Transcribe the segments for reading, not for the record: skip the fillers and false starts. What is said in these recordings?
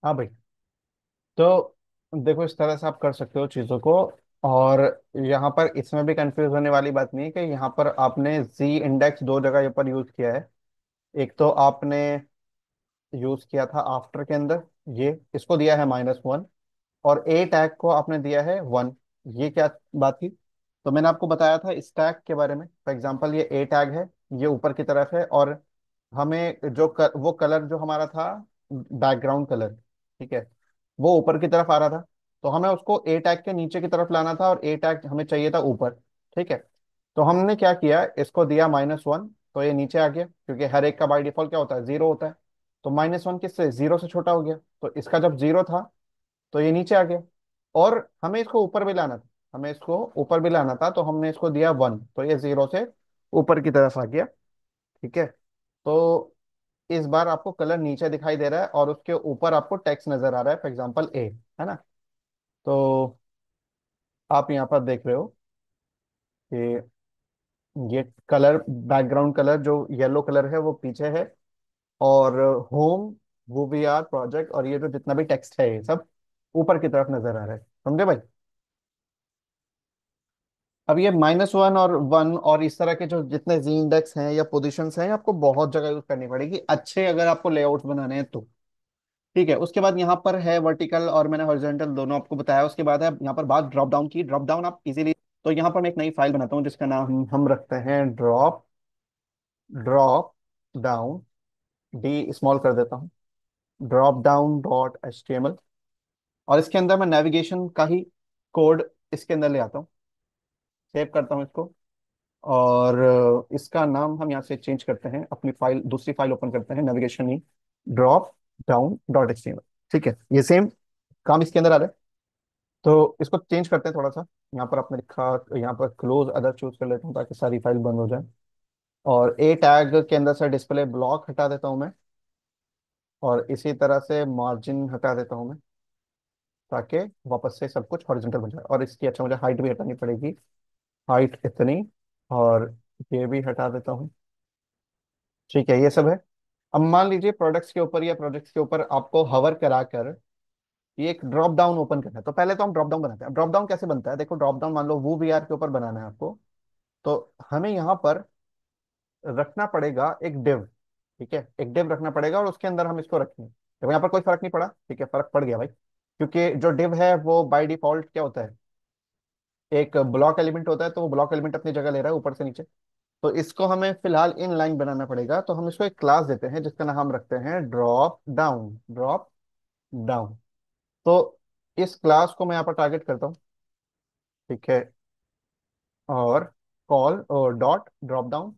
हाँ भाई। तो देखो, इस तरह से आप कर सकते हो चीज़ों को। और यहाँ पर इसमें भी कंफ्यूज होने वाली बात नहीं है कि यहाँ पर आपने जी इंडेक्स दो जगह यहाँ पर यूज किया है। एक तो आपने यूज किया था आफ्टर के अंदर, ये इसको दिया है -1, और ए टैग को आपने दिया है 1। ये क्या बात थी? तो मैंने आपको बताया था इस टैग के बारे में। फॉर एग्जांपल ये ए टैग है, ये ऊपर की तरफ है, और हमें वो कलर जो हमारा था, बैकग्राउंड कलर, ठीक है, वो ऊपर की तरफ आ रहा था। तो हमें उसको ए टैग के नीचे की तरफ लाना था, और ए टैग हमें चाहिए था ऊपर। ठीक है। तो हमने क्या किया, इसको दिया -1, तो ये नीचे आ गया, क्योंकि हर एक का बाय डिफॉल्ट क्या होता है, 0 होता है। तो -1 किससे, 0 से छोटा हो गया। तो इसका जब 0 था, तो ये नीचे आ गया। और हमें इसको ऊपर भी लाना था, हमें इसको ऊपर भी लाना था, तो हमने इसको दिया 1, तो ये 0 से ऊपर की तरफ आ गया। ठीक है। तो इस बार आपको कलर नीचे दिखाई दे रहा है, और उसके ऊपर आपको टेक्स्ट नजर आ रहा है, फॉर एग्जाम्पल ए, है ना। तो आप यहाँ पर देख रहे हो कि ये कलर, बैकग्राउंड कलर जो येलो कलर है वो पीछे है, और होम, वो वी आर प्रोजेक्ट, और ये जो जितना भी टेक्स्ट है ये सब ऊपर की तरफ नजर आ रहा है। समझे भाई? अब ये -1 और 1 और इस तरह के जो जितने जी इंडेक्स हैं या पोजीशंस हैं, आपको बहुत जगह यूज करनी पड़ेगी अच्छे, अगर आपको लेआउट्स बनाने हैं तो। ठीक है। उसके बाद यहाँ पर है वर्टिकल, और मैंने हॉरिजॉन्टल दोनों आपको बताया। उसके बाद है यहाँ पर बात ड्रॉप डाउन की। ड्रॉप डाउन आप इजीली, तो यहाँ पर मैं एक नई फाइल बनाता हूँ जिसका नाम हम रखते हैं ड्रॉप डाउन, डी स्मॉल कर देता हूँ, dropdown.html। और इसके अंदर मैं नेविगेशन का ही कोड इसके अंदर ले आता हूँ, सेव करता हूँ इसको। और इसका नाम हम यहाँ से चेंज करते हैं, अपनी फाइल, दूसरी फाइल ओपन करते हैं, नेविगेशन ही dropdown.html। ठीक है, ये सेम काम इसके अंदर आ रहा है। तो इसको चेंज करते हैं थोड़ा सा। यहाँ पर आपने लिखा, यहाँ पर क्लोज अदर चूज कर लेता हूँ ताकि सारी फाइल बंद हो जाए। और ए टैग के अंदर से डिस्प्ले ब्लॉक हटा देता हूँ मैं, और इसी तरह से मार्जिन हटा देता हूँ मैं, ताकि वापस से सब कुछ हॉरिजॉन्टल बन जाए। और इसकी, अच्छा, मुझे हाइट भी हटानी पड़ेगी, हाइट इतनी, और ये भी हटा देता हूँ। ठीक है, ये सब है। अब मान लीजिए प्रोडक्ट्स के ऊपर या प्रोजेक्ट्स के ऊपर आपको हवर करा कर ये एक ड्रॉप डाउन ओपन करना है। तो पहले तो हम ड्रॉप डाउन बनाते हैं। ड्रॉप डाउन कैसे बनता है, देखो, ड्रॉप डाउन मान लो वो वी आर के ऊपर बनाना है आपको। तो हमें यहाँ पर रखना पड़ेगा एक डिव। ठीक है, एक डिव रखना पड़ेगा, और उसके अंदर हम इसको रखेंगे। देखो यहाँ पर कोई फर्क नहीं पड़ा, ठीक है, फर्क पड़ गया भाई, क्योंकि जो डिव है वो बाय डिफॉल्ट क्या होता है, एक ब्लॉक एलिमेंट होता है। तो वो ब्लॉक एलिमेंट अपनी जगह ले रहा है ऊपर से नीचे। तो इसको हमें फिलहाल इन लाइन बनाना पड़ेगा। तो हम इसको एक क्लास देते हैं जिसका नाम हम रखते हैं ड्रॉप डाउन। तो इस क्लास को मैं यहाँ पर टारगेट करता हूँ। ठीक है। और कॉल और डॉट ड्रॉप डाउन,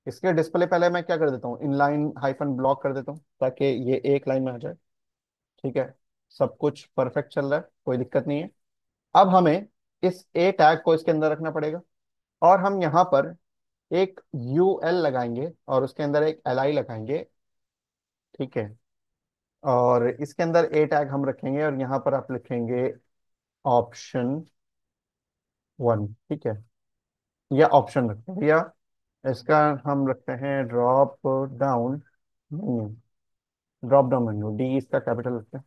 इसके डिस्प्ले पहले मैं क्या कर देता हूँ, इनलाइन हाइफन ब्लॉक कर देता हूँ, ताकि ये एक लाइन में आ जाए। ठीक है। सब कुछ परफेक्ट चल रहा है, कोई दिक्कत नहीं है। अब हमें इस ए टैग को इसके अंदर रखना पड़ेगा, और हम यहाँ पर एक यूएल लगाएंगे, और उसके अंदर एक एल आई लगाएंगे। ठीक है। और इसके अंदर ए टैग हम रखेंगे, और यहाँ पर आप लिखेंगे option 1। ठीक है, या ऑप्शन रखते हैं, या इसका हम रखते हैं menu drop down menu, D इसका कैपिटल रखते हैं।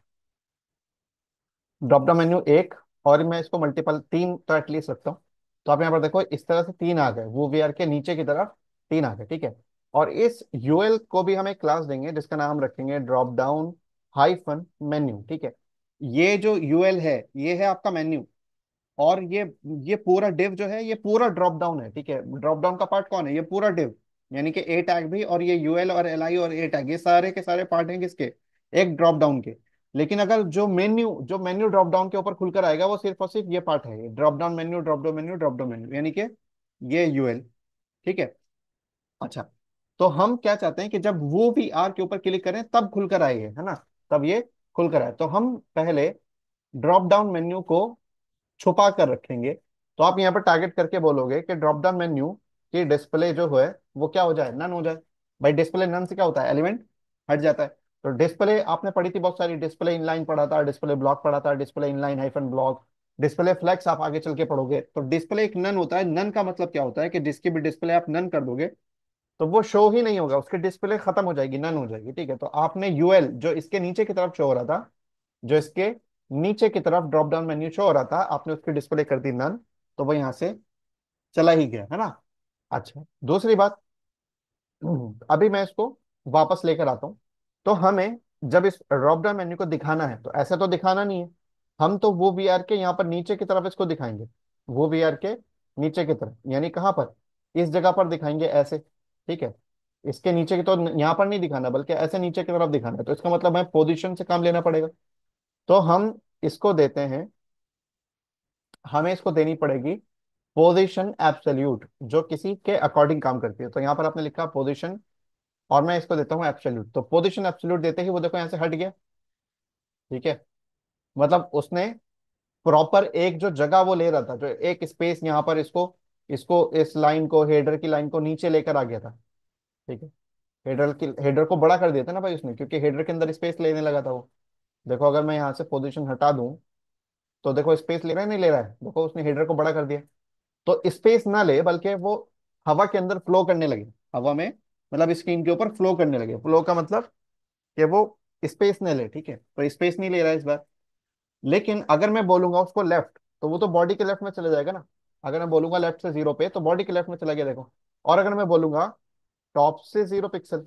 ड्रॉप डाउन मेन्यू एक, और मैं इसको मल्टीपल तीन तो एटलीस्ट रखता हूँ। तो आप यहाँ पर देखो, इस तरह से तीन आ गए, वो वी आर के नीचे की तरफ तीन आ गए। ठीक है। और इस यूएल को भी हम एक क्लास देंगे जिसका नाम हम रखेंगे ड्रॉप डाउन हाइफन मेन्यू। ठीक है। ये जो यूएल है, ये है आपका मेन्यू। और ये पूरा डिव जो है, ये पूरा ड्रॉप डाउन है। ठीक है। ड्रॉप डाउन का पार्ट कौन है, ये पूरा डिव, यानी कि ए टैग भी, और ये यूएल और एल आई और ए टैग, ये सारे के सारे पार्ट हैं किसके, एक ड्रॉप डाउन के। लेकिन अगर जो मेन्यू ड्रॉप डाउन के ऊपर खुलकर आएगा, वो सिर्फ और सिर्फ ये पार्ट है, drop down menu, drop down menu, drop down menu, यानी कि ये यूएल। ठीक है। अच्छा, तो हम क्या चाहते हैं कि जब वो भी आर के ऊपर क्लिक करें तब खुलकर आए, ये है ना, तब ये खुलकर आए। तो हम पहले ड्रॉप डाउन मेन्यू को छुपा कर रखेंगे। तो आप यहाँ पर टारगेट करके बोलोगे कि ड्रॉप डाउन मेन्यू की डिस्प्ले जो है वो क्या हो जाए, नन हो जाए। भाई डिस्प्ले नन से क्या होता है, एलिमेंट हट जाता है। तो डिस्प्ले आपने पढ़ी थी बहुत सारी, डिस्प्ले इनलाइन पढ़ा था, डिस्प्ले ब्लॉक पढ़ा था, display inline hyphen block, display flex आप आगे चल के पढ़ोगे। तो डिस्प्ले एक नन होता है। नन का मतलब क्या होता है कि जिसकी भी डिस्प्ले आप नन कर दोगे, तो वो शो ही नहीं होगा, उसकी डिस्प्ले खत्म हो जाएगी, नन हो जाएगी। ठीक है। तो आपने यूएल जो इसके नीचे की तरफ शो हो रहा था, जो इसके नीचे की तरफ ड्रॉप डाउन मेन्यू शो हो रहा था, आपने उसकी डिस्प्ले कर दी नन, तो वो यहां से चला ही गया है ना। अच्छा, दूसरी बात, अभी मैं इसको वापस लेकर आता हूँ। तो हमें जब इस ड्रॉप डाउन मेन्यू को दिखाना है, तो ऐसे तो दिखाना नहीं है, हम तो वो वी आर के यहाँ पर नीचे की तरफ इसको दिखाएंगे। वो वी आर के नीचे की तरफ, यानी कहाँ पर, इस जगह पर दिखाएंगे ऐसे, ठीक है। इसके नीचे की तो यहाँ पर नहीं दिखाना, बल्कि ऐसे नीचे की तरफ दिखाना है, तो इसका मतलब हमें पोजीशन से काम लेना पड़ेगा। तो हम इसको देते हैं, हमें इसको देनी पड़ेगी पोजीशन एब्सोल्यूट, जो किसी के अकॉर्डिंग काम करती है। तो यहाँ पर आपने लिखा पोजीशन, और मैं इसको देता हूँ एब्सोल्यूट। तो पोजीशन एब्सोल्यूट देते ही वो देखो यहाँ से हट गया, ठीक है। मतलब उसने प्रॉपर एक जो जगह वो ले रहा था, जो एक स्पेस यहाँ पर इसको इसको इस लाइन को, हेडर की लाइन को नीचे लेकर आ गया था, ठीक है। हेडर को बड़ा कर दिया था ना भाई उसने, क्योंकि हेडर के अंदर स्पेस लेने लगा था वो। देखो अगर मैं यहाँ से पोजीशन हटा दूं, तो देखो स्पेस ले रहा है नहीं ले रहा है, देखो उसने हेडर को बड़ा कर दिया। तो स्पेस ना ले, बल्कि वो हवा के अंदर फ्लो करने लगे, हवा में, मतलब स्क्रीन के ऊपर फ्लो करने लगे। फ्लो का मतलब कि वो स्पेस न ले, ठीक है। तो स्पेस नहीं ले रहा है इस बार। लेकिन अगर मैं बोलूंगा उसको लेफ्ट, तो वो तो बॉडी के लेफ्ट में चले जाएगा ना। अगर मैं बोलूंगा लेफ्ट से 0 पे, तो बॉडी के लेफ्ट में चला गया देखो। और अगर मैं बोलूंगा टॉप से 0 पिक्सल,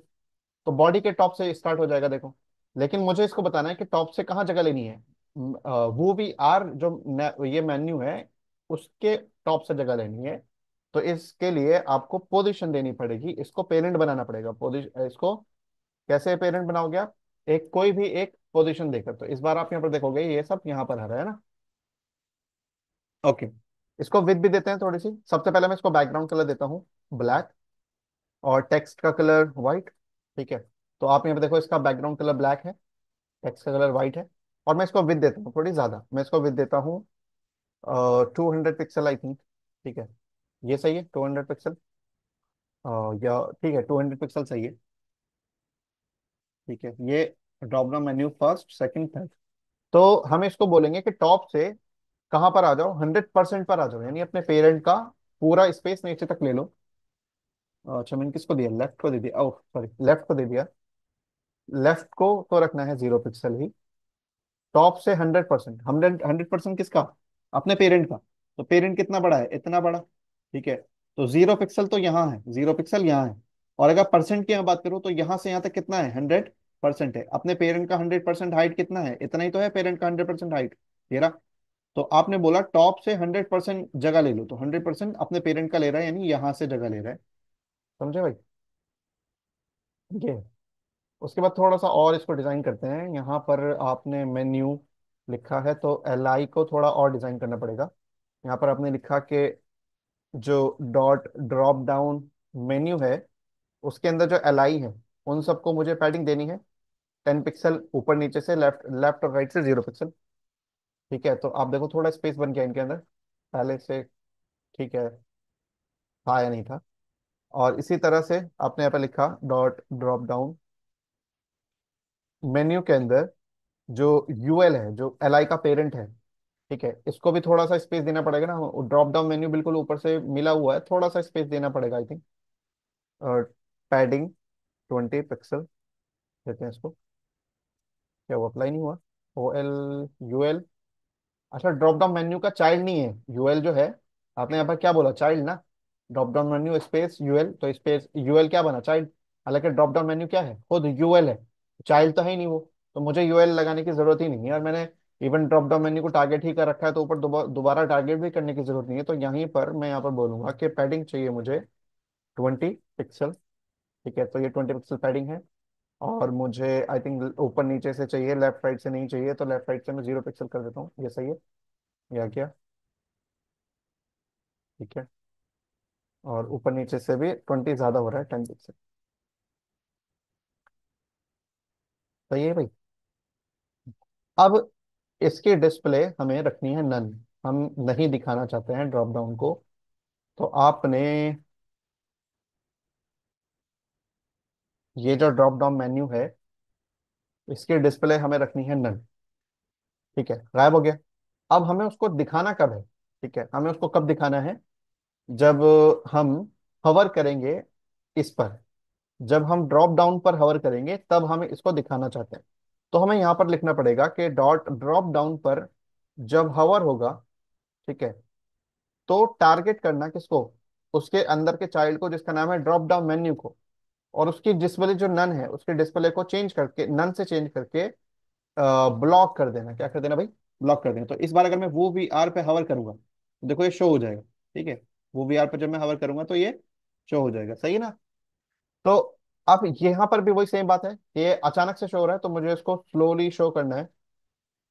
तो बॉडी के टॉप से स्टार्ट हो जाएगा देखो। लेकिन मुझे इसको बताना है कि टॉप से कहाँ जगह लेनी है। वो भी आर जो ये मेन्यू है, उसके टॉप से जगह लेनी है। तो इसके लिए आपको पोजीशन देनी पड़ेगी, इसको पेरेंट बनाना पड़ेगा। पोजीशन, इसको कैसे पेरेंट बनाओगे आप, एक कोई भी एक पोजीशन देकर। तो इस बार आप यहाँ पर देखोगे ये सब यहाँ पर आ रहा है ना। ओके, इसको विथ भी देते हैं थोड़ी सी। सबसे पहले मैं इसको बैकग्राउंड कलर देता हूँ ब्लैक, और टेक्स्ट का कलर व्हाइट, ठीक है। तो आप यहाँ पे देखो इसका बैकग्राउंड कलर ब्लैक है, टेक्स्ट का कलर व्हाइट है। और मैं इसको विथ देता हूँ थोड़ी ज्यादा, मैं इसको विथ देता हूँ 200 पिक्सल आई थिंक, ठीक है। ये सही है 200 पिक्सल, या ठीक है 200 पिक्सल सही है, ठीक है। ये drop down menu first second third. तो हम इसको बोलेंगे कि टॉप से कहाँ पर आ जाओ, 100% पर आ जाओ, यानी अपने पेरेंट का पूरा स्पेस नीचे तक ले लो। अच्छा, मैंने किसको दिया, लेफ्ट को दे दिया, ओह सॉरी, लेफ्ट को दे दिया। लेफ्ट को तो रखना है 0 पिक्सल ही। टॉप से 100%, 100% किसका, अपने पेरेंट का। तो पेरेंट कितना बड़ा है, इतना बड़ा, ठीक है। तो 0 पिक्सल तो यहाँ है, 0 पिक्सल यहाँ है। और अगर परसेंट की मैं बात करूँ, तो यहाँ से यहाँ तक कितना है, 100% है। अपने पेरेंट का 100% हाइट कितना है, इतना ही तो है पेरेंट का 100% हाइट, ये रहा। तो आपने बोला टॉप से 100% जगह ले लो, तो 100% अपने पेरेंट का ले रहा है, यानी यहाँ से जगह ले रहा है। समझे भाई, ठीक है। उसके बाद थोड़ा सा और इसको डिजाइन करते हैं। यहाँ पर आपने मेन्यू लिखा है, तो एल आई को थोड़ा और डिजाइन करना पड़ेगा। यहाँ पर आपने लिखा कि जो डॉट ड्रॉप डाउन मेन्यू है, उसके अंदर जो एल आई है, उन सबको मुझे पैडिंग देनी है 10 पिक्सल, ऊपर नीचे से, लेफ्ट लेफ्ट और राइट से 0 पिक्सल, ठीक है। तो आप देखो थोड़ा स्पेस बन गया इनके अंदर पहले से, ठीक है, था या नहीं था। और इसी तरह से आपने यहाँ पे लिखा डॉट ड्रॉप डाउन मेन्यू के अंदर जो यूएल है, जो एल आई का पेरेंट है, ठीक है, इसको भी थोड़ा सा स्पेस देना पड़ेगा ना। ड्रॉप डाउन मेन्यू बिल्कुल ऊपर से मिला हुआ है, थोड़ा सा स्पेस देना पड़ेगा आई थिंक। और पैडिंग 20 पिक्सल देते हैं इसको। क्या वो अप्लाई नहीं हुआ, ओ एल यू एल, अच्छा ड्रॉप डाउन मेन्यू का चाइल्ड नहीं है यूएल जो है। आपने यहाँ पर क्या बोला, चाइल्ड ना। Drop down menu space UL, तो स्पेस यूएल क्या बना, चाइल्ड। हालांकि ड्रॉप डाउन मेन्यू क्या है, खुद यूएल है, चाइल्ड तो है ही नहीं वो। तो मुझे यूएल लगाने की जरूरत ही नहीं है, और मैंने इवन ड्रॉप डाउन मेन्यू को टारगेट ही कर रखा है, तो ऊपर दोबारा टारगेट भी करने की जरूरत नहीं है। तो यहीं पर मैं यहाँ पर बोलूंगा कि पैडिंग चाहिए मुझे 20 पिक्सल, ठीक है। तो ये 20 पिक्सल पैडिंग है। और मुझे आई थिंक ऊपर नीचे से चाहिए, लेफ्ट राइट से नहीं चाहिए, तो लेफ्ट राइट से मैं 0 पिक्सल कर देता हूँ, ये सही है। या क्या, ठीक है। और ऊपर नीचे से भी 20 ज्यादा हो रहा है, 10 पिक्सल, सही है भाई। अब इसकी डिस्प्ले हमें रखनी है नन, हम नहीं दिखाना चाहते हैं ड्रॉप डाउन को। तो आपने ये जो ड्रॉप डाउन मेन्यू है, इसकी डिस्प्ले हमें रखनी है नन, ठीक है, गायब हो गया। अब हमें उसको दिखाना कब है, ठीक है, हमें उसको कब दिखाना है, जब हम हवर करेंगे इस पर, जब हम ड्रॉप डाउन पर हवर करेंगे, तब हम इसको दिखाना चाहते हैं। तो हमें यहाँ पर लिखना पड़ेगा कि डॉट ड्रॉप डाउन पर जब हवर होगा, ठीक है, तो टारगेट करना किसको, उसके अंदर के चाइल्ड को जिसका नाम है ड्रॉप डाउन मेन्यू को, और उसकी डिस्प्ले जो नन है उसके डिस्प्ले को चेंज करके, नन से चेंज करके ब्लॉक कर देना। क्या कर देना भाई? ब्लॉक कर देना। तो इस बार अगर मैं वो वी आर पे हवर करूंगा तो देखो ये शो हो जाएगा। ठीक है, वो वी आर पे जब मैं हवर करूंगा तो ये शो हो जाएगा, सही है ना? तो अब यहाँ पर भी वही सेम बात है कि ये अचानक से शो हो रहा है तो मुझे इसको स्लोली शो करना है।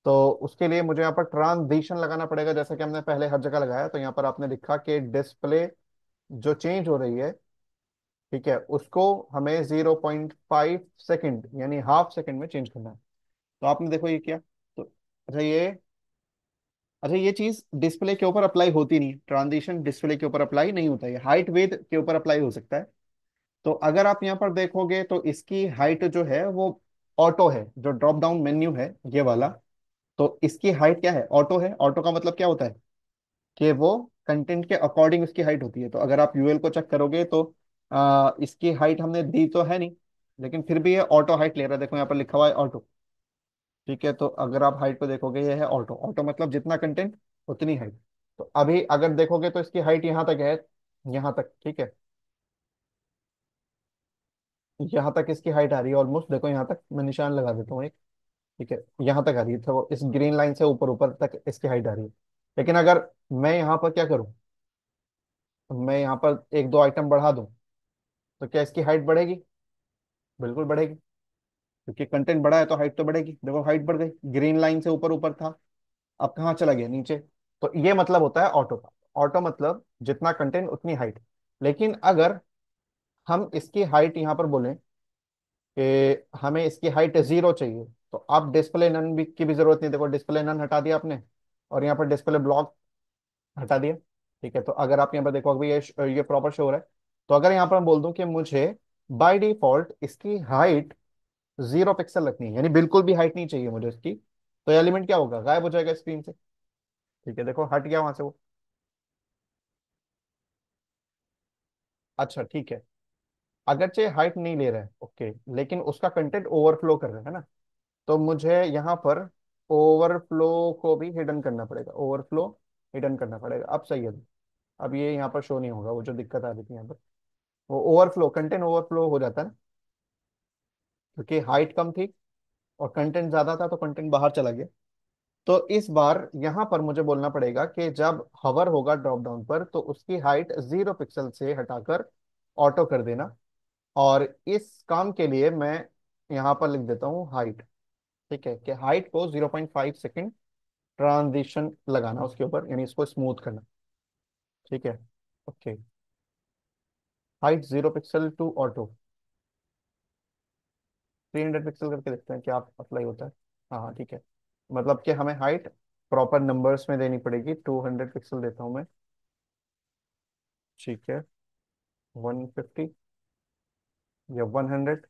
तो उसके लिए मुझे यहाँ पर ट्रांजिशन लगाना पड़ेगा, जैसा कि हमने पहले हर जगह लगाया। तो यहाँ पर आपने लिखा कि डिस्प्ले जो चेंज हो रही है, ठीक है, उसको हमें 0.5 सेकेंड यानी हाफ सेकेंड में चेंज करना है। तो आपने देखो ये किया। तो अच्छा ये चीज डिस्प्ले के ऊपर अप्लाई होती नहीं, ट्रांजिशन डिस्प्ले के ऊपर अप्लाई नहीं होता है, हाइट वेट के ऊपर अप्लाई हो सकता है। तो अगर आप यहाँ पर देखोगे तो इसकी हाइट जो है वो ऑटो है, जो ड्रॉप डाउन मेन्यू है ये वाला। तो इसकी हाइट क्या है? ऑटो है। ऑटो का मतलब क्या होता है कि वो कंटेंट के अकॉर्डिंग उसकी हाइट होती है। तो अगर आप यूएल को चेक करोगे तो इसकी हाइट हमने दी तो है नहीं, लेकिन फिर भी ये ऑटो हाइट ले रहा है। देखो यहाँ पर लिखा हुआ है ऑटो। ठीक है, तो अगर आप हाइट पे देखोगे ये है ऑटो। ऑटो मतलब जितना कंटेंट उतनी हाइट। तो अभी अगर देखोगे तो इसकी हाइट यहाँ तक है, यहाँ तक, ठीक है, यहाँ तक इसकी हाइट आ रही है ऑलमोस्ट। देखो यहाँ तक मैं निशान लगा देता हूँ एक। ठीक है, यहाँ तक आ रही है, तो इस ग्रीन लाइन से ऊपर ऊपर तक इसकी हाइट आ रही है। लेकिन अगर मैं यहाँ पर क्या करूँ, मैं यहाँ पर एक दो आइटम बढ़ा दूं तो क्या इसकी हाइट बढ़ेगी? बिल्कुल बढ़ेगी, क्योंकि कंटेंट बढ़ा है तो हाइट तो बढ़ेगी। देखो हाइट बढ़ गई, ग्रीन लाइन से ऊपर ऊपर था, अब कहाँ चला गया? नीचे। तो ये मतलब होता है ऑटो का। ऑटो मतलब जितना कंटेंट उतनी हाइट। लेकिन अगर हम इसकी हाइट यहाँ पर बोलें कि हमें इसकी हाइट 0 चाहिए, तो आप डिस्प्ले नन भी की भी जरूरत नहीं। देखो डिस्प्ले नन हटा दिया आपने, और यहाँ पर डिस्प्ले ब्लॉक हटा दिया। ठीक है, तो अगर आप यहाँ पर देखो अभी ये प्रॉपर शो हो रहा है। तो अगर यहाँ पर मैं बोल दूं कि मुझे बाय डिफॉल्ट इसकी हाइट 0 पिक्सल रखनी है, यानी बिल्कुल भी हाइट नहीं चाहिए मुझे इसकी, तो एलिमेंट क्या होगा? गायब हो जाएगा स्क्रीन से। ठीक है, देखो हट गया वहां से वो। अच्छा ठीक है, अगरचे हाइट नहीं ले रहा है, ओके, लेकिन उसका कंटेंट ओवरफ्लो कर रहा है ना, तो मुझे यहाँ पर ओवरफ्लो को भी हिडन करना पड़ेगा। ओवरफ्लो हिडन करना पड़ेगा। अब सही है। अब ये यहाँ पर शो नहीं होगा, वो जो दिक्कत आ रही थी यहाँ पर, वो ओवरफ्लो, कंटेंट ओवरफ्लो हो जाता है ना, क्योंकि हाइट कम थी और कंटेंट ज्यादा था तो कंटेंट बाहर चला गया। तो इस बार यहाँ पर मुझे बोलना पड़ेगा कि जब हवर होगा ड्रॉप डाउन पर तो उसकी हाइट 0 पिक्सल से हटाकर ऑटो कर देना। और इस काम के लिए मैं यहाँ पर लिख देता हूँ हाइट। ठीक है, कि हाइट को 0.5 सेकेंड ट्रांजिशन लगाना उसके ऊपर, यानी इसको स्मूथ करना। ठीक है, okay, height 0 pixel to auto 300 pixel करके देखते हैं क्या अप्लाई होता है। हाँ हाँ ठीक है, मतलब कि हमें हाइट प्रॉपर नंबर्स में देनी पड़ेगी। 200 पिक्सल देता हूँ मैं। ठीक है, 150 या 100।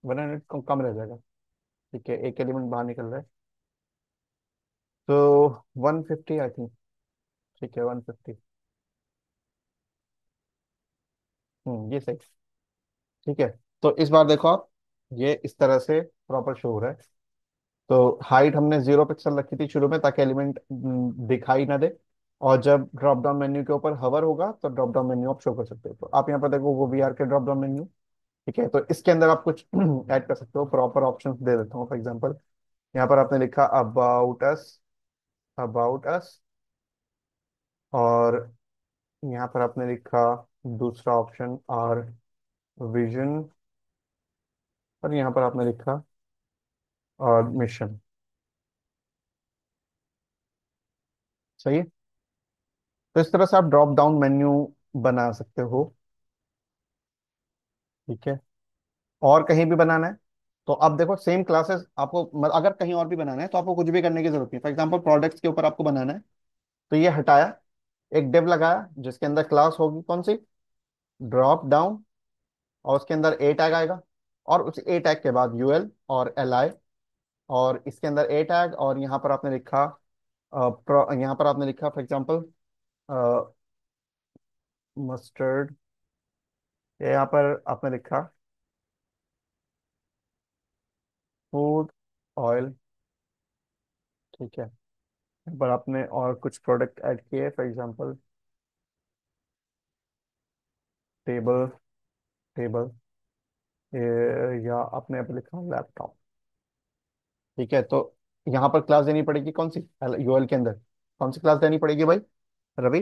100 कम रह जाएगा। ठीक है, एक एलिमेंट बाहर निकल रहा है, तो 150 आई थिंक। ठीक है, 150। ये सही। ठीक है, तो इस बार देखो आप, ये इस तरह से प्रॉपर शो हो रहा है। तो हाइट हमने 0 पिक्सल रखी थी शुरू में ताकि एलिमेंट दिखाई ना दे, और जब ड्रॉप डाउन मेन्यू के ऊपर हवर होगा तो ड्रॉप डाउन मेन्यू आप शो कर सकते हो। तो आप यहाँ पर देखो वो वी आर के ड्रॉप डाउन मेन्यू। ठीक है, तो इसके अंदर आप कुछ ऐड कर सकते हो, प्रॉपर ऑप्शंस दे देता हूँ। फॉर एग्जांपल यहाँ पर आपने लिखा अबाउट अस, अबाउट अस, और यहाँ पर आपने लिखा दूसरा ऑप्शन और विजन, और यहाँ पर आपने लिखा और मिशन। सही है, तो इस तरह से आप ड्रॉप डाउन मेन्यू बना सकते हो। ठीक है, और कहीं भी बनाना है तो अब देखो सेम क्लासेस आपको अगर कहीं और भी बनाना है तो आपको कुछ भी करने की जरूरत नहीं। फॉर एग्जांपल प्रोडक्ट्स के ऊपर आपको बनाना है, तो ये हटाया, एक डिव लगाया जिसके अंदर क्लास होगी कौन सी? ड्रॉप डाउन, और उसके अंदर ए टैग आएगा, और उस ए टैग के बाद यूएल और एल आई, और इसके अंदर ए टैग, और यहाँ पर आपने लिखा यहाँ पर आपने लिखा फॉर एग्जांपल मस्टर्ड, यहाँ पर आपने लिखा फूड ऑयल। ठीक है। पर आपने और कुछ प्रोडक्ट ऐड किए, फॉर एग्जांपल टेबल, टेबल, या आपने अब लिखा लैपटॉप। ठीक है, तो यहाँ पर क्लास देनी पड़ेगी कौन सी, यूएल के अंदर कौन सी क्लास देनी पड़ेगी भाई रवि?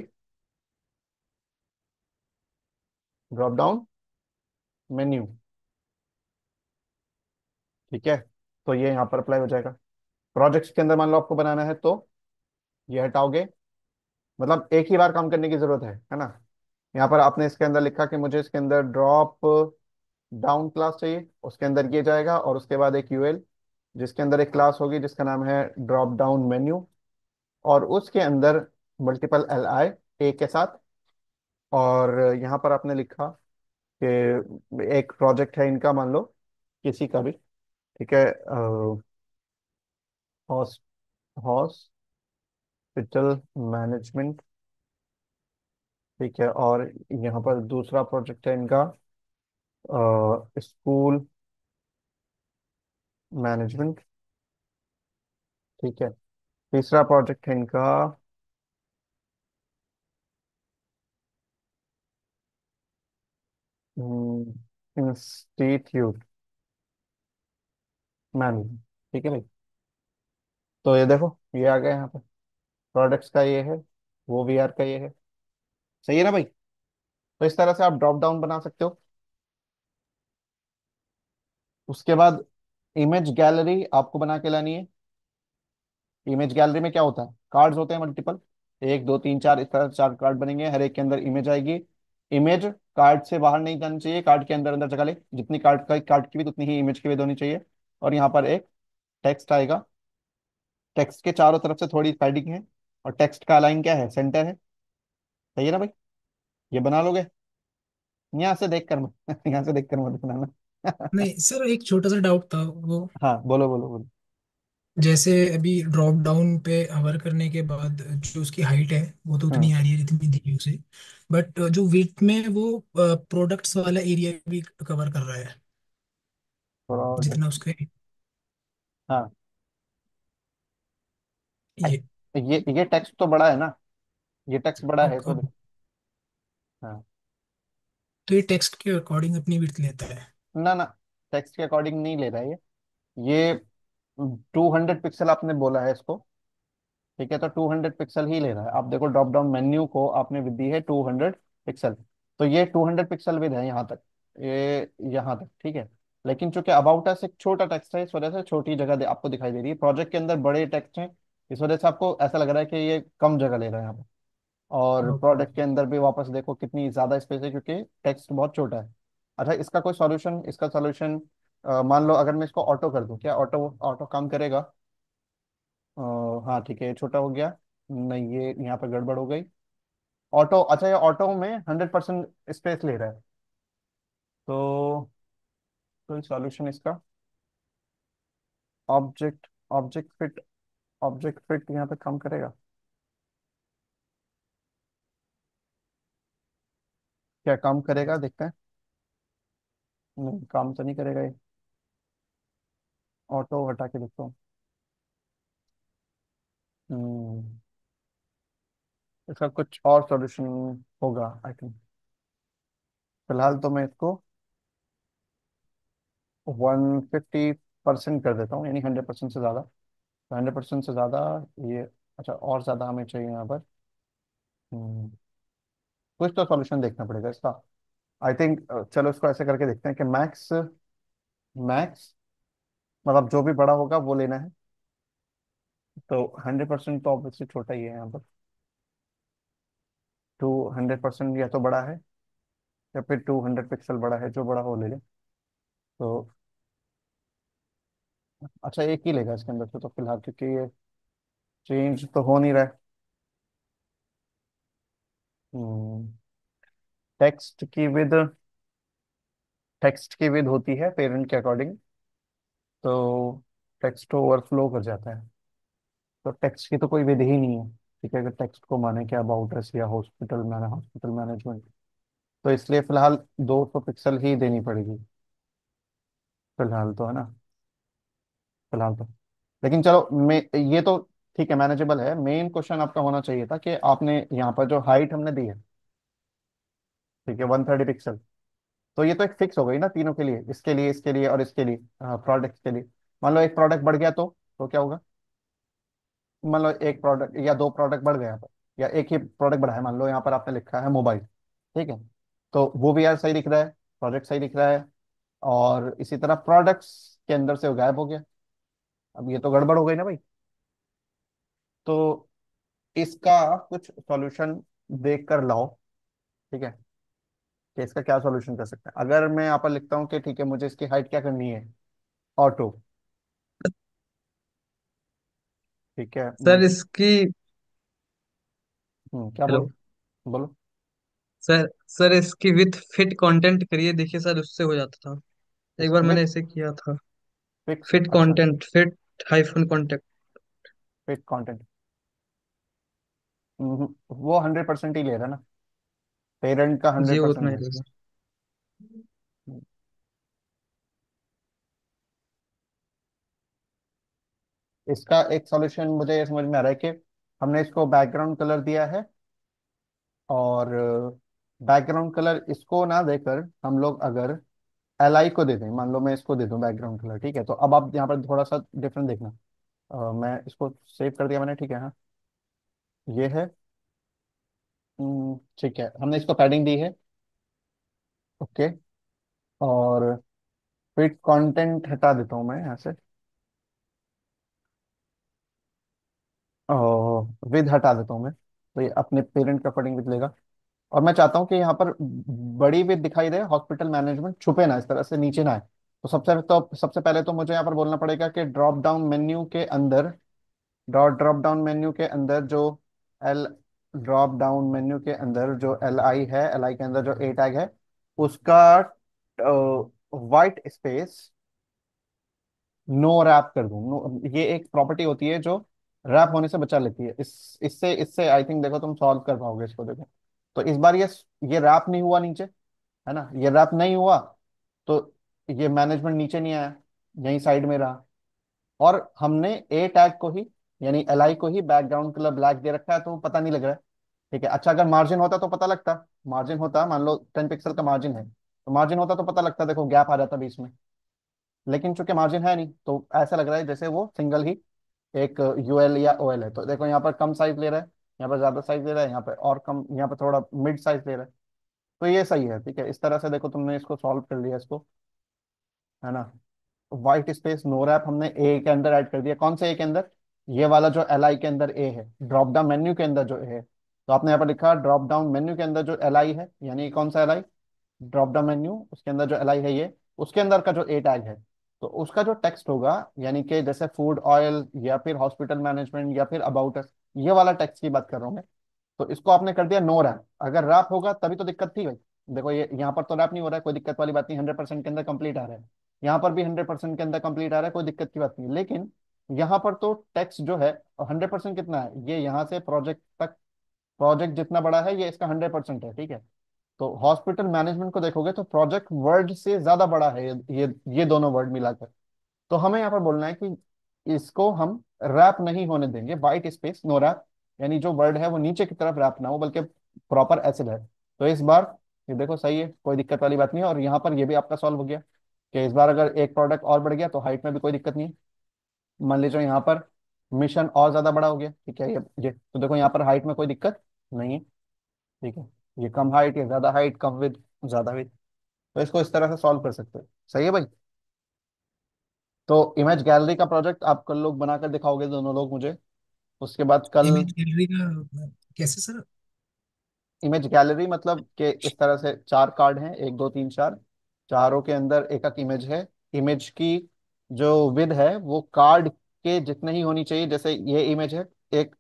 Drop down menu. ठीक है, तो ये यहाँ पर अप्लाई हो जाएगा। प्रोजेक्ट्स के अंदर मान लो आपको बनाना है तो ये हटाओगे, मतलब एक ही बार काम करने की जरूरत है ना। यहाँ पर आपने इसके अंदर लिखा कि मुझे इसके अंदर ड्रॉप डाउन क्लास चाहिए, उसके अंदर ये जाएगा और उसके बाद एक यूएल जिसके अंदर एक क्लास होगी जिसका नाम है ड्रॉप डाउन मेन्यू, और उसके अंदर मल्टीपल एल आई ए के साथ। और यहाँ पर आपने लिखा कि एक प्रोजेक्ट है इनका, मान लो किसी का भी। ठीक है, हॉस्पिटल मैनेजमेंट। ठीक है, और यहाँ पर दूसरा प्रोजेक्ट है इनका स्कूल मैनेजमेंट। ठीक है, तीसरा प्रोजेक्ट है इनका इंस्टीट्यूट मैनेजमेंट। ठीक है भाई, तो ये देखो ये आ गया यहाँ पर, प्रोडक्ट्स का ये है, वो वीआर का ये है। सही है ना भाई? तो इस तरह से आप ड्रॉप डाउन बना सकते हो। उसके बाद इमेज गैलरी आपको बना के लानी है। इमेज गैलरी में क्या होता है, कार्ड्स होते हैं मल्टीपल, एक दो तीन चार, इस तरह से चार कार्ड बनेंगे, हर एक के अंदर इमेज आएगी। इमेज कार्ड से बाहर नहीं जानी चाहिए, कार्ड के अंदर अंदर जगह ले, जितनी कार्ड का कार्ड की भी उतनी ही इमेज की भी होनी चाहिए। और यहाँ पर एक टेक्स्ट आएगा, टेक्स्ट के चारों तरफ से थोड़ी पैडिंग है, और टेक्स्ट का अलाइन क्या है, सेंटर है। सही है ना भाई? ये बना लोगे? यहाँ से देख कर मत यहाँ से देख कर मत बनाना नहीं सर, एक छोटा सा डाउट था वो। हाँ बोलो बोलो बोलो। जैसे अभी ड्रॉप डाउन पे हवर करने के बाद जो उसकी हाइट है वो तो हाँ, उतनी आ रही है जितनी दी है उसे, बट जो विड्थ में वो प्रोडक्ट्स वाला एरिया भी कवर कर रहा है जितना प्रोडक्ट। उसके हाँ, ये। ये टेक्स्ट तो बड़ा है ना, ये टेक्स्ट बड़ा है तो। अब हाँ, तो ये टेक्स्ट के अकॉर्डिंग अपनी विड्थ लेता है। ना ना, टेक्स्ट के अकॉर्डिंग नहीं ले रहा है ये 200 पिक्सल आपने बोला है इसको। ठीक है, तो 200 पिक्सल ही ले रहा है। आप देखो ड्रॉप डाउन मेन्यू को आपने विद दी है 200 पिक्सल, तो ये 200 पिक्सल विद है यहाँ तक, ये यहाँ तक। ठीक है, लेकिन चूंकि अबाउट अस एक छोटा टेक्स्ट है, इस वजह से छोटी जगह आपको दिखाई दे रही है। प्रोजेक्ट के अंदर बड़े टेक्स्ट हैं, इस वजह से आपको ऐसा लग रहा है कि ये कम जगह ले रहा है यहाँ पर। और ओके प्रोडक्ट ओके। के अंदर भी वापस देखो कितनी ज्यादा स्पेस है, क्योंकि टेक्स्ट बहुत छोटा है। अच्छा, इसका कोई सॉल्यूशन, इसका सॉल्यूशन मान लो अगर मैं इसको ऑटो कर दूं, क्या ऑटो ऑटो काम करेगा? अ, हाँ ठीक है, ये छोटा हो गया। नहीं, ये यहाँ पर गड़बड़ हो गई। ऑटो, अच्छा ये ऑटो में 100% स्पेस ले रहा है, तो कोई सॉल्यूशन इसका? Object object fit, object fit यहाँ पे काम करेगा? क्या काम करेगा, देखते हैं। नहीं, काम तो नहीं करेगा ये। ऑटो हटा के देखता हूँ। हम्म, इसका कुछ और सॉल्यूशन होगा आई थिंक। फिलहाल तो मैं इसको 150% कर देता हूँ, यानी 100% से ज़्यादा। 100% से ज़्यादा ये, अच्छा और ज़्यादा हमें चाहिए यहाँ पर। हम्म, कुछ तो सॉल्यूशन देखना पड़ेगा इसका आई थिंक। चलो इसको ऐसे करके देखते हैं कि मैक्स, मैक्स मतलब जो भी बड़ा होगा वो लेना है। तो 100% तो ऑब्वियसली छोटा ही है यहाँ पर, 200% या तो बड़ा है, या फिर 200 पिक्सल बड़ा है, जो बड़ा हो ले ले। तो अच्छा एक ही लेगा इसके अंदर से तो फिलहाल, क्योंकि ये चेंज तो हो नहीं रहा है। टेक्स्ट की विद, टेक्स्ट की विद होती है पेरेंट के अकॉर्डिंग, तो टेक्स्ट ओवरफ्लो कर जाता है। तो टेक्स्ट की तो कोई विधि ही नहीं है। ठीक है, अगर टेक्स्ट को माने क्या अबाउट अस या हॉस्पिटल मैनेजमेंट, तो इसलिए फिलहाल 200 पिक्सल ही देनी पड़ेगी। फिलहाल तो है ना, फिलहाल तो लेकिन चलो मैं, ये तो ठीक है, मैनेजेबल है। मेन क्वेश्चन आपका होना चाहिए था कि आपने यहाँ पर जो हाइट हमने दी है, ठीक है, 130 पिक्सल, तो ये तो एक फिक्स हो गई ना तीनों के लिए, इसके लिए और इसके लिए, प्रोडक्ट के लिए। मान लो एक प्रोडक्ट बढ़ गया तो क्या होगा? मान लो एक प्रोडक्ट या दो प्रोडक्ट बढ़ गए यहाँ पर, या एक ही प्रोडक्ट बढ़ा है, मान लो यहाँ पर आपने लिखा है मोबाइल, ठीक है, तो वो भी यार सही दिख रहा है, प्रोडक्ट सही दिख रहा है, और इसी तरह प्रोडक्ट्स के अंदर से वो गायब हो गया। अब ये तो गड़बड़ हो गई ना भाई। तो इसका कुछ सॉल्यूशन देख कर लाओ, ठीक है, कि इसका क्या सॉल्यूशन कर सकते हैं। अगर मैं यहाँ पर लिखता हूँ कि ठीक है, मुझे इसकी हाइट क्या करनी है, ऑटो, ठीक है। सर इसकी, क्या हेलो बोलो? बोलो। सर, सर इसकी विथ फिट कंटेंट करिए, देखिए सर उससे हो जाता था। एक बार इसकी मैंने विथ ऐसे किया था। फिट, फिट अच्छा, content, fit hyphen content. Fit content, वो 100% ही ले रहा है ना, पेरेंट का जी हंड्रेड वो परसेंट उतना ही है। रहेगा। इसका एक सॉल्यूशन मुझे ये समझ में आ रहा है कि हमने इसको बैकग्राउंड कलर दिया है, और बैकग्राउंड कलर इसको ना देकर हम लोग अगर एल आई को दे दें, मान लो मैं इसको दे दूं बैकग्राउंड कलर, ठीक है, तो अब आप यहाँ पर थोड़ा सा डिफरेंस देखना। मैं इसको सेव कर दिया मैंने, ठीक है, हाँ, ये है। ठीक है, हमने इसको पैडिंग दी है, ओके, और फिट कंटेंट हटा देता हूँ मैं यहाँ से, और विद हटा देता हूँ मैं, तो ये अपने पेरेंट का अकॉर्डिंग विद लेगा। और मैं चाहता हूँ कि यहाँ पर बड़ी विद दिखाई दे, हॉस्पिटल मैनेजमेंट छुपे ना, इस तरह से नीचे ना आए। तो सबसे पहले तो मुझे यहाँ पर बोलना पड़ेगा कि ड्रॉप डाउन मेन्यू के अंदर जो एल ड्रॉप डाउन मेन्यू के अंदर जो एल आई है, एल आई के अंदर जो ए टैग है, उसका वाइट स्पेस नो रैप कर दूं। ये एक प्रॉपर्टी होती है जो रैप होने से बचा लेती है। इससे इससे आई थिंक देखो तुम सॉल्व कर पाओगे इसको, देखो। तो इस बार ये रैप नहीं हुआ नीचे, है ना, ये रैप नहीं हुआ, तो ये मैनेजमेंट नीचे नहीं आया, यहीं साइड में रहा। और हमने ए टैग को ही, यानी एल आई को ही बैकग्राउंड कलर ब्लैक दे रखा है, तो पता नहीं लग रहा है, ठीक है। अच्छा, अगर मार्जिन होता तो पता लगता, मार्जिन होता, मान लो 10 पिक्सल का मार्जिन है, तो मार्जिन होता तो पता लगता, देखो गैप आ जाता बीच में। लेकिन चूंकि मार्जिन है नहीं, तो ऐसा लग रहा है जैसे वो सिंगल ही एक यूएल या ओएल है। तो देखो यहाँ पर कम साइज ले रहा है, यहाँ पर ज्यादा साइज ले रहा है, यहाँ पे और कम, यहाँ पे थोड़ा मिड साइज ले रहा है। तो ये सही है, ठीक है। इस तरह से देखो तुमने इसको सॉल्व कर लिया इसको, है ना। व्हाइट स्पेस नो रैप हमने ए के अंदर ऐड कर दिया। कौन से ए के अंदर? ये वाला जो एल आई के अंदर ए है, ड्रॉप डाउन मेन्यू के अंदर जो ए है। तो आपने यहाँ पर लिखा ड्रॉप डाउन मेन्यू के अंदर जो एल आई है, यानी कौन सा L I? Drop down menu, उसके अंदर जो एल आई है ये, उसके अंदर का जो ए टैग है, तो उसका जो टेक्स्ट होगा, यानी कि जैसे फूड ऑयल या फिर हॉस्पिटल मैनेजमेंट या फिर अबाउट अस, ये वाला टेक्स्ट की बात कर रहा हूँ मैं। तो इसको आपने कर दिया नो रैप। अगर रैप होगा तभी तो दिक्कत थी भाई। देखो ये यहाँ पर तो रैप नहीं हो रहा है, कोई दिक्कत वाली बात नहीं, 100% के अंदर कंप्लीट आ रहा है। यहाँ पर भी 100% के अंदर कंप्लीट आ रहा है, कोई दिक्कत की बात नहीं। लेकिन यहाँ पर तो टेक्स्ट जो है 100% कितना है, ये यहाँ से प्रोजेक्ट तक, प्रोजेक्ट जितना बड़ा है ये इसका 100% है, ठीक है। तो हॉस्पिटल मैनेजमेंट को देखोगे तो प्रोजेक्ट वर्ड से ज्यादा बड़ा है ये दोनों वर्ड मिलाकर। तो हमें यहाँ पर बोलना है कि इसको हम रैप नहीं होने देंगे, वाइट स्पेस नो रैप, यानी जो वर्ड है वो नीचे की तरफ रैप ना हो, बल्कि प्रॉपर एसिड है। तो इस बार ये देखो सही है, कोई दिक्कत वाली बात नहीं है। और यहाँ पर ये भी आपका सॉल्व हो गया कि इस बार अगर एक प्रोडक्ट और बढ़ गया तो हाइट में भी कोई दिक्कत नहीं है। मान लीजिए यहाँ पर मिशन और ज्यादा बड़ा हो गया, ठीक है, ये तो देखो यहाँ पर हाइट में कोई दिक्कत नहीं है, ठीक है। ये कम हाइट या ज्यादा हाइट, कम विद, ज्यादा विद, तो इसको इस तरह से सॉल्व कर सकते हो। सही है भाई। तो इमेज गैलरी का प्रोजेक्ट आप कल लोग बनाकर दिखाओगे दोनों लोग मुझे, उसके बाद कल। इमेज गैलरी का कैसे सर? इमेज गैलरी मतलब कि इस तरह से चार कार्ड हैं, एक दो तीन चार, चारों के अंदर एक एक इमेज है। इमेज की जो विद है वो कार्ड के जितने ही होनी चाहिए। जैसे ये इमेज है, एक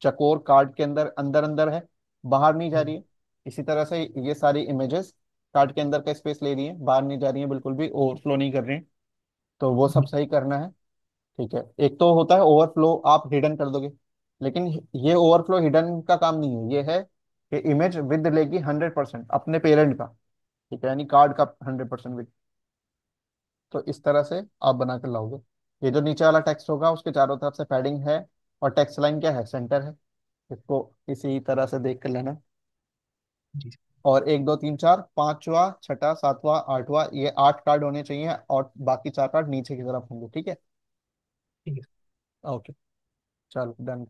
चकोर कार्ड के अंदर अंदर अंदर है, बाहर नहीं जा रही है। इसी तरह से ये सारी इमेजेस कार्ड के अंदर का स्पेस ले रही है, बाहर नहीं जा रही है, बिल्कुल भी ओवरफ्लो नहीं कर रही हैं। तो वो सब सही करना है, ठीक है। एक तो होता है ओवरफ्लो, आप हिडन कर दोगे, लेकिन ये ओवरफ्लो हिडन का काम नहीं है। ये है कि इमेज विद लेगी 100% अपने पेरेंट का, ठीक है, यानी कार्ड का 100% विद। तो इस तरह से आप बना कर लाओगे। ये जो नीचे वाला टेक्स्ट होगा उसके चारों तरफ से पैडिंग है, और टेक्स्ट लाइन क्या है, सेंटर है। इसको इसी तरह से देख कर लेना। जी। और एक दो तीन चार पांचवा छठा सातवां आठवां, ये 8 कार्ड होने चाहिए, और बाकी 4 कार्ड नीचे की तरफ होंगे, ठीक है। ठीक है। ओके, चलो डन।